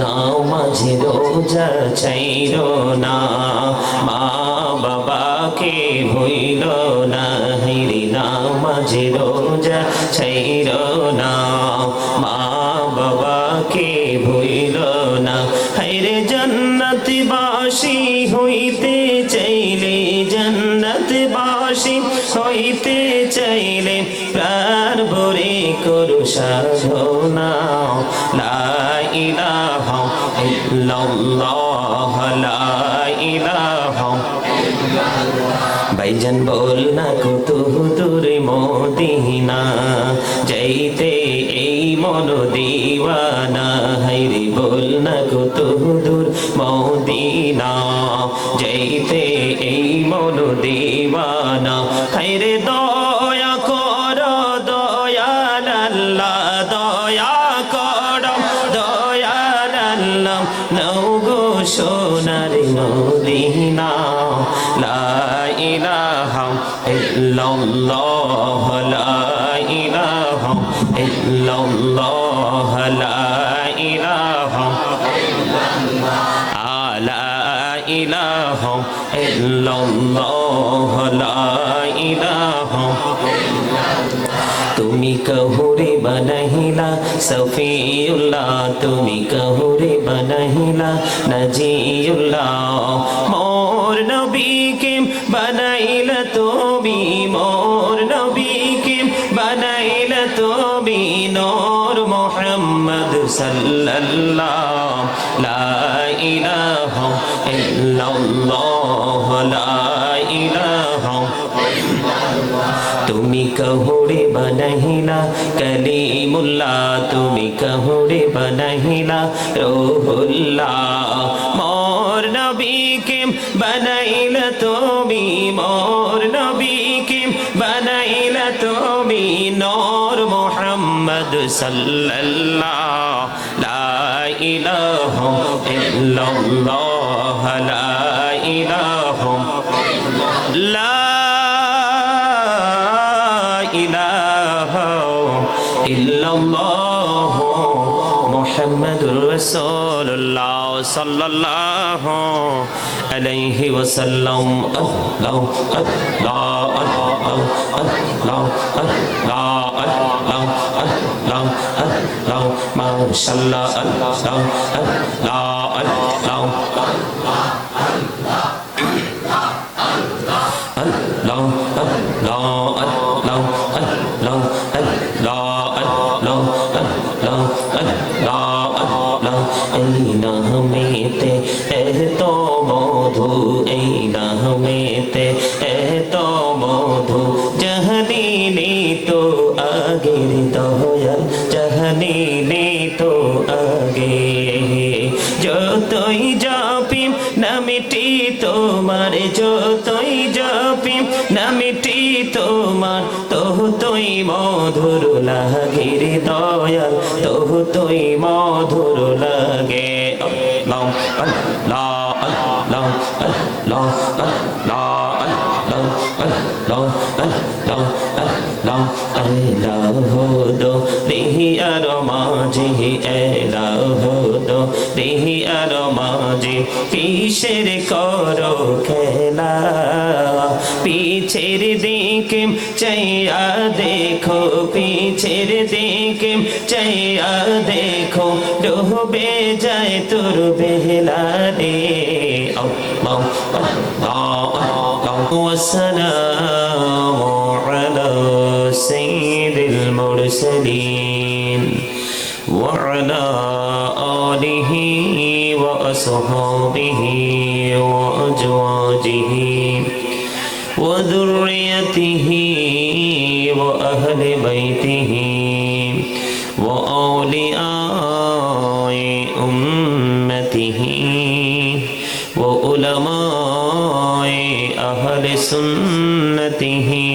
নামাজে রোজা ছাইরো না, মা বাবাকে ভুইল না। হাইরে নামাজে রোজা ছাইরো না, মা বাবাকে ভুইল না। হাইরে জান্নাতবাসী হইতে চাইলে, জান্নাতবাসী হইতে চাইলে প্রাণ ভরে করো সাধনা। লা ইলাহা ইল্লাল্লাহ, লা ইলাহা। ভাইজান বল না কত দূরে মদিনা, যাইতে এই মন দিওয়ানা। হাইরে বল না কত দূর মদিনা, যাইতে এই মন দিওয়ানা। হাইরে দয়া কর দয়াল আল্লাহ, দয়া কর দয়াল আল্লাহ। নাও গো সোনার মদিনা। লা ইলাহা ইল্লাল্লাহ, লা ইলাহা ইল্লাল্লাহ, লা ইলাহা লা ইলাহা ইল্লাল্লাহ, লা ইলাহা। তুমি কহুরে বানাইলা সফিউল্লাহ, তুমি কহুরে বানাইলা নাজিউল্লাহ। মোর নবীকে বানাইলা তুমি, মোর নবীকে বানাইলা তুমি। নূর মুহাম্মদ সাল্লাল্লাহ, লা ইলাহা ইল্লাল্লাহ, লা ইলাহা। তুমি কহুরে বানাইলা কলিমুল্লাহ, তুমি কহুরে বানাইলা রূহুল্লাহ। মোর নবীকে বানাইলা তুমি, মোর নবীকে বানাইলা তুমি। নূর মুহাম্মদ সাল্লাল্লাহ, লা ইলাহা ইল্লাল্লাহ, লা ইলাহা লা ইলাহা ইল্লাল্লাহ মুহাম্মাদুর রাসূলুল্লাহ সাল্লাল্লাহু আলাইহি ওয়াসাল্লাম। আল্লাহু আল্লাহ আল্লাহ আল্লাহ আল্লাহ আল্লাহ আল্লাহ আল্লাহ মাশাআল্লাহ আল্লাহ আল্লাহ আল্লাহ এই নামেতে এত মধু, এই নামেতে এত মধু। জাহানিনি তো আগের দয়াল, জাহানিনি তো আগে। যতই জপি নামটি তোমার, যতই জপি নামটি তোমার। ততই মধুর লাগে রে দয়াল, ততই মধুর লাগে। আল্লাহ আল্লাহ আল্লাহ আল্লাহ আল্লাহ আল্লাহ আল্লাহ আল্লাহ আল্লাহ। এলাহো দো রিহিয়ার মাঝে, এলাহো দো রিহিয়ার মাঝে। কিসের করো খেলা, পিছের দিকে চাইয়া দেখো, পিছের দিকে চাইয়া দেখো। ডুবে যায় তোর বেলা রে। আল্লাহ আল্লাহ আল্লাহু ওয়াসসালামু আলা সাইয়্যিদিল মুরসালিন ওয়া আলা আলিহি ওয়া আসহাবিহি ওয়া আজওয়াজিহি ওয়া যুররিয়াতিহি ওয়া আহলি বাইতিহি ওয়া আউলিয়াই উম্মতিহি ওয়া উলামাই আহলি সুন্নতিহি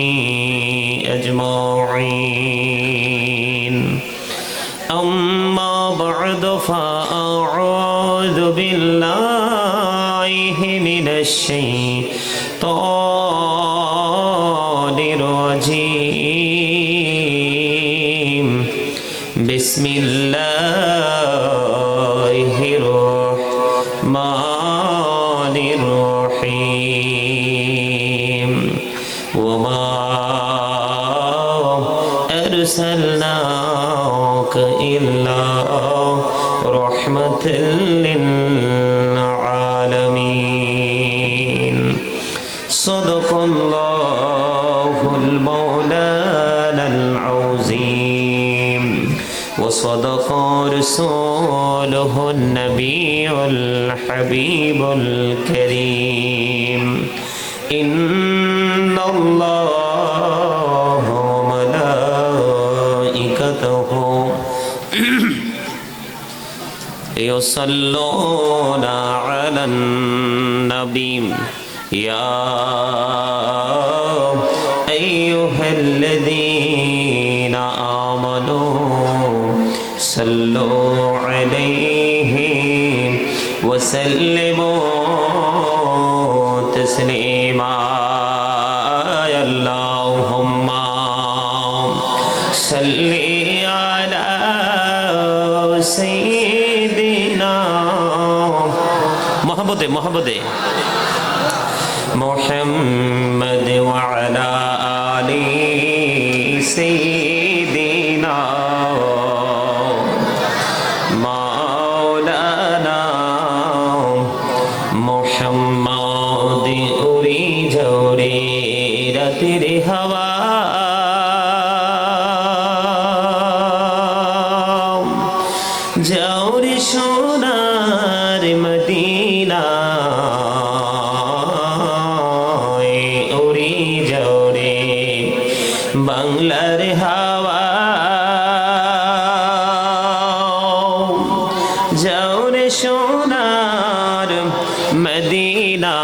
আজমাইন। আম্মা বা'দু ফাআউযু বিল্লাহি মিনাশ শাইতানির রাজীম। বিসমিল্লাহির رحمة للعالمين صدق الله المولانا العظيم وصدق رسوله النبي الحبيب الكريم إن الله وملائكته يصلون على النبي يا أيها الذين آمنوا صلوا عليه وسلموا تسليما اللهم صل على سيدنا محمد محمد وعلى آل سيدنا مولانا محمد উড়ি ঝরে রাতের হাওয়া যাও রে সোনার মদিনা উড়ি যাও রে বাংলার হাওয়া যাও রে সোনার মদিনা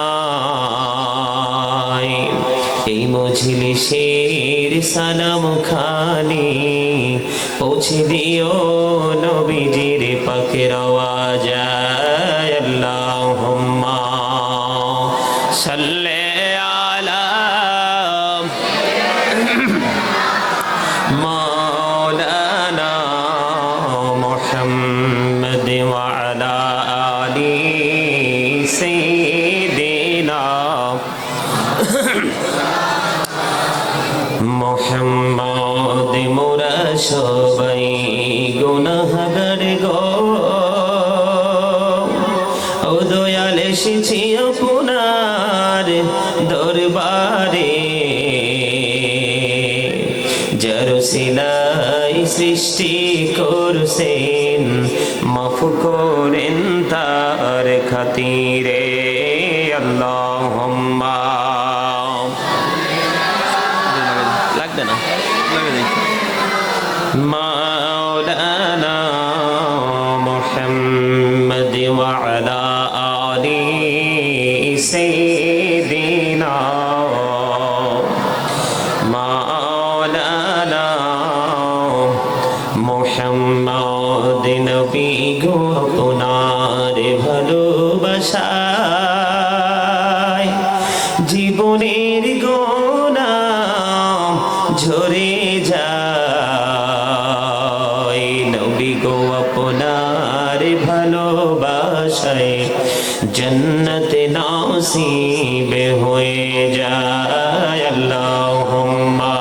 এই মজলিসের সালাম খানি পৌঁছে দিও নবীজির পাকের আওয়াজ আল্লাহুম্মা সাল্লি আলা মাওলানা মুহাম্মদ ওয়া আলা আলি সাইয়্যিদিনা মুহাম্মদ মোরা সবাই গুনাহগার গো ও দয়াল এসেছি আপনার দরবারে যার সিলাই সৃষ্টি করছেন মাফ করেন তার খাতিরে আল্লাহুম্মা مولانا محمد وعلى آل سيدنا مولانا محمد নবী গো আপনার ভালোবাসায় জীবনের গোনা ঝরে যায় নবী গো আপনার ভালোবাসায় জন্নত নসিব হয়ে যায় আল্লাহুম্মা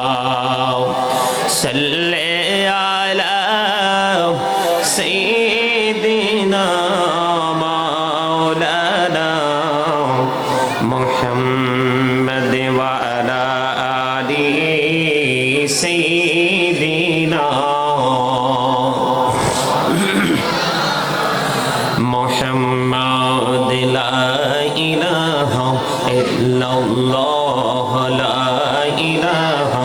সাল্লি আলা সাইয়্যিদিনা মাওলানা মুহাম্মদ ওয়া আলা আলি সাইয়্যিদিনা মুহাম্মদ লা ইলাহা ইল্লাল্লাহ লা ইলাহা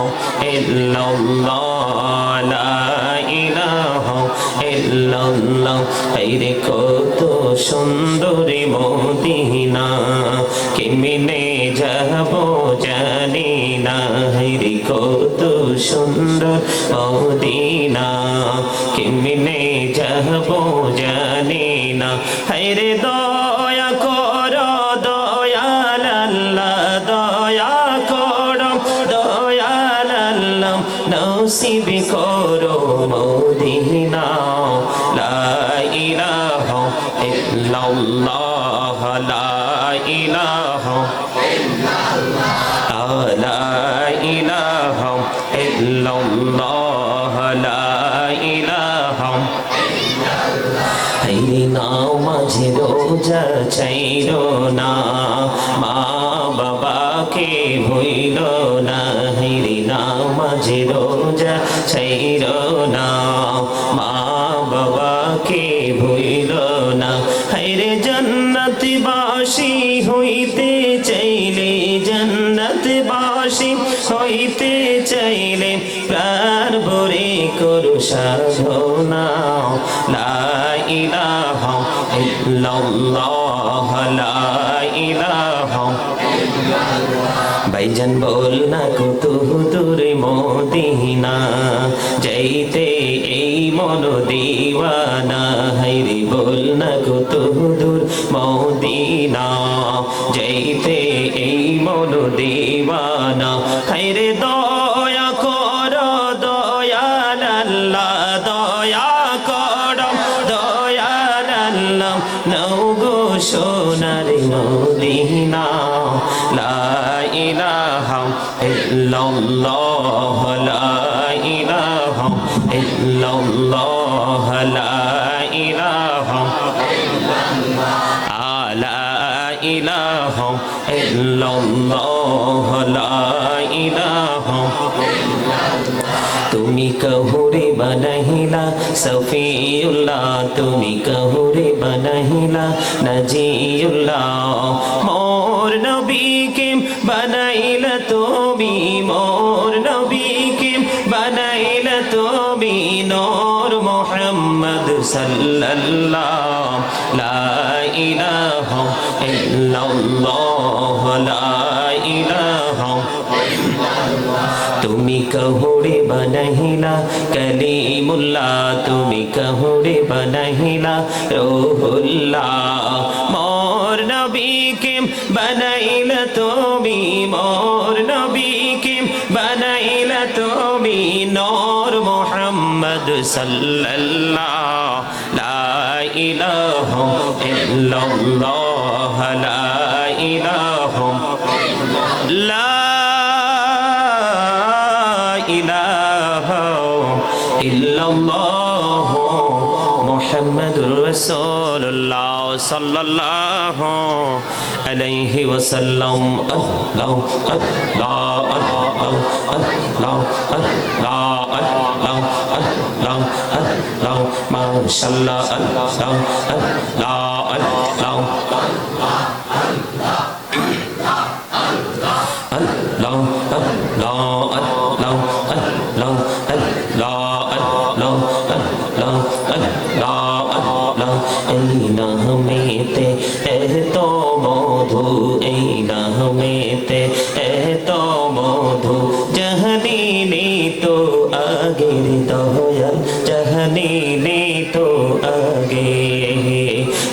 ইল্লাল্লাহ লা ইলাহা ইল্লাল্লাহ রে কত সুন্দর মদিনা কেমনে যাব জানি না রে কত সুন্দর মদিনা কেমনে যাব জানি না রে দয়া করো দয়াল আল্লাহ দয়া করো দয়াল আল্লাহ নসিব করো মদিনা লা ইলাহা ইল্লাল্লাহ লা ইলাহা ইল্লাল্লাহ লা ইলাহা ইল্লাল্লাহ লা ইলাহা ইল্লাল্লাহ হাইরে নাও মাঝে রোজা ছাইরো না মা বাবাকে ভুইল না হাইরে নাও মাঝে রোজা ছাইরো না মা বাবাকে ভুইল না হাইরে জান্নাতবাসী হইতে চাইলে জান্নাতবাসী হইতে চাইলে প্রাণ ভরে করু সাধনা লা ইলাহা ইল্লাল্লাহ লা ইলাহা ভাইজান বল না কত দূর মদিনা যাইতে এই মন দিওয়ানা হাইরে বল না কত দূর মদিনা যাইতে এই মন দিওয়ানা হাইরে দয়া কর দয়াল আল্লাহ দয়া কর দয়াল আল্লাহ নাও গো সোনার মদিনা লা ইলাহা ইল্লাল্লাহ লা ইলাহা ইল্লাল্লাহ লা ইলাহা লা ইলাহা ইল্লাল্লাহ লা ইলাহা তুমি কহুরে বানাইলা সফিউল্লাহ তুমি কহুরে বানাইলা নাজিউল্লাহ মোর নবীকে বানাইলা তুমি মোর নবীকে বানাইলা তুমি নূর মুহাম্মদ সাল্লাল্লাহ লা ইলাহা ইল্লাল্লাহ লা ইলাহা তুমি কহুরে বানাইলা কলিমুল্লাহ তুমি কহুরে বানাইলা রূহুল্লাহ মোর নবীকে বানাইলা তুমি মোর নবীকে বানাইলা তুমি নূর মুহাম্মদ সাল্লাল্লাহ লা ইলাহা ইল্লাল্লাহ লা ইলাহা লা ইলাহা ইল্লাল্লাহ মুহাম্মাদুর রাসূলুল্লাহ সাল্লাল্লাহু আলাইহি ওয়াসাল্লাম আল্লাহ আল্লাহ আল্লাহ আল্লাহ আল্লাহ আল্লাহ আল্লাহ আল্লাহ মাশাআল্লাহ আল্লাহ আল্লাহ আল্লাহ এই নামেতে এত মধু এই নামেতে এত মধু জাহানিনি তো আগের দয়াল জাহানিনি তো আগে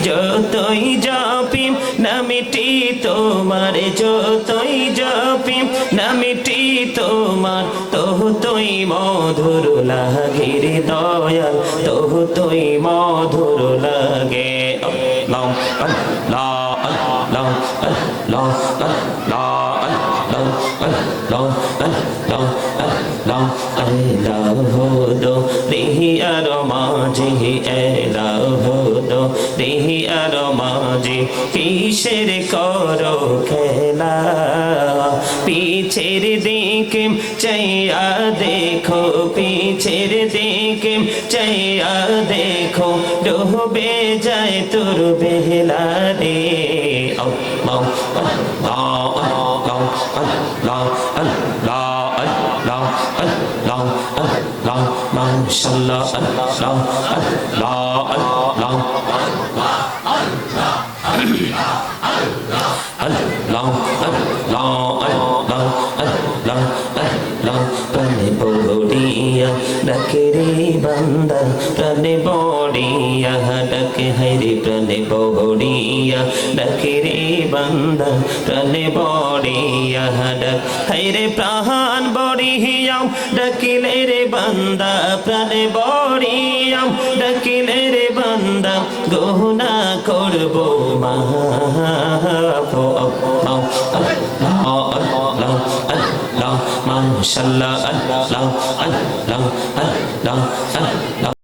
যতই জপি নামটি তোমার যতই জপি নামটি তোমার তোই মধুর লাগে রে দয়াল তোই মধুর লাগে আল্লাহ আল্লাহ আল্লাহ আল্লাহ আল্লাহ আল্লাহ আল্লাহ আল্লাহ আল্লাহ আল্লাহ দো রিহিয়ার মাঝে এলাহ দো রিহিয়ার মাঝে কিসের করো খেলা পিছের দিকে চাইয়া দেখো পিছের দিকে চাইয়া দেখো ডুবে যায় তোর বেলা রে আল্লাহ আল্লাহ আল্লাহ আল্লাহ আল্লাহ আল্লাহ আল্লাহ আল্লাহ মাশাআল্লাহ আল্লাহ আল্লাহ আল্লাহ আল্লাহ আল্লাহ আল্লাহ আল্লাহ প্রাণে বড়িয়া ডাকে রে বান্দা প্রাণে বড়িয়া ডাকে হাইরে প্রাণে বড়িয়া ডাকে রে বান্দা প্রাণে বড়িয়া ডাক হাইরে প্রাণ বড়িয়া ডাকিলে রে বান্দা প্রাণে বড়িয়া ডাকিলে রে বান্দা গুনাহ করব মাফ আল্লাহ আল্লাহ আল্লাহ মাশাআল্লাহ আল্লাহ আল্লাহ আল্লাহ আল্লাহ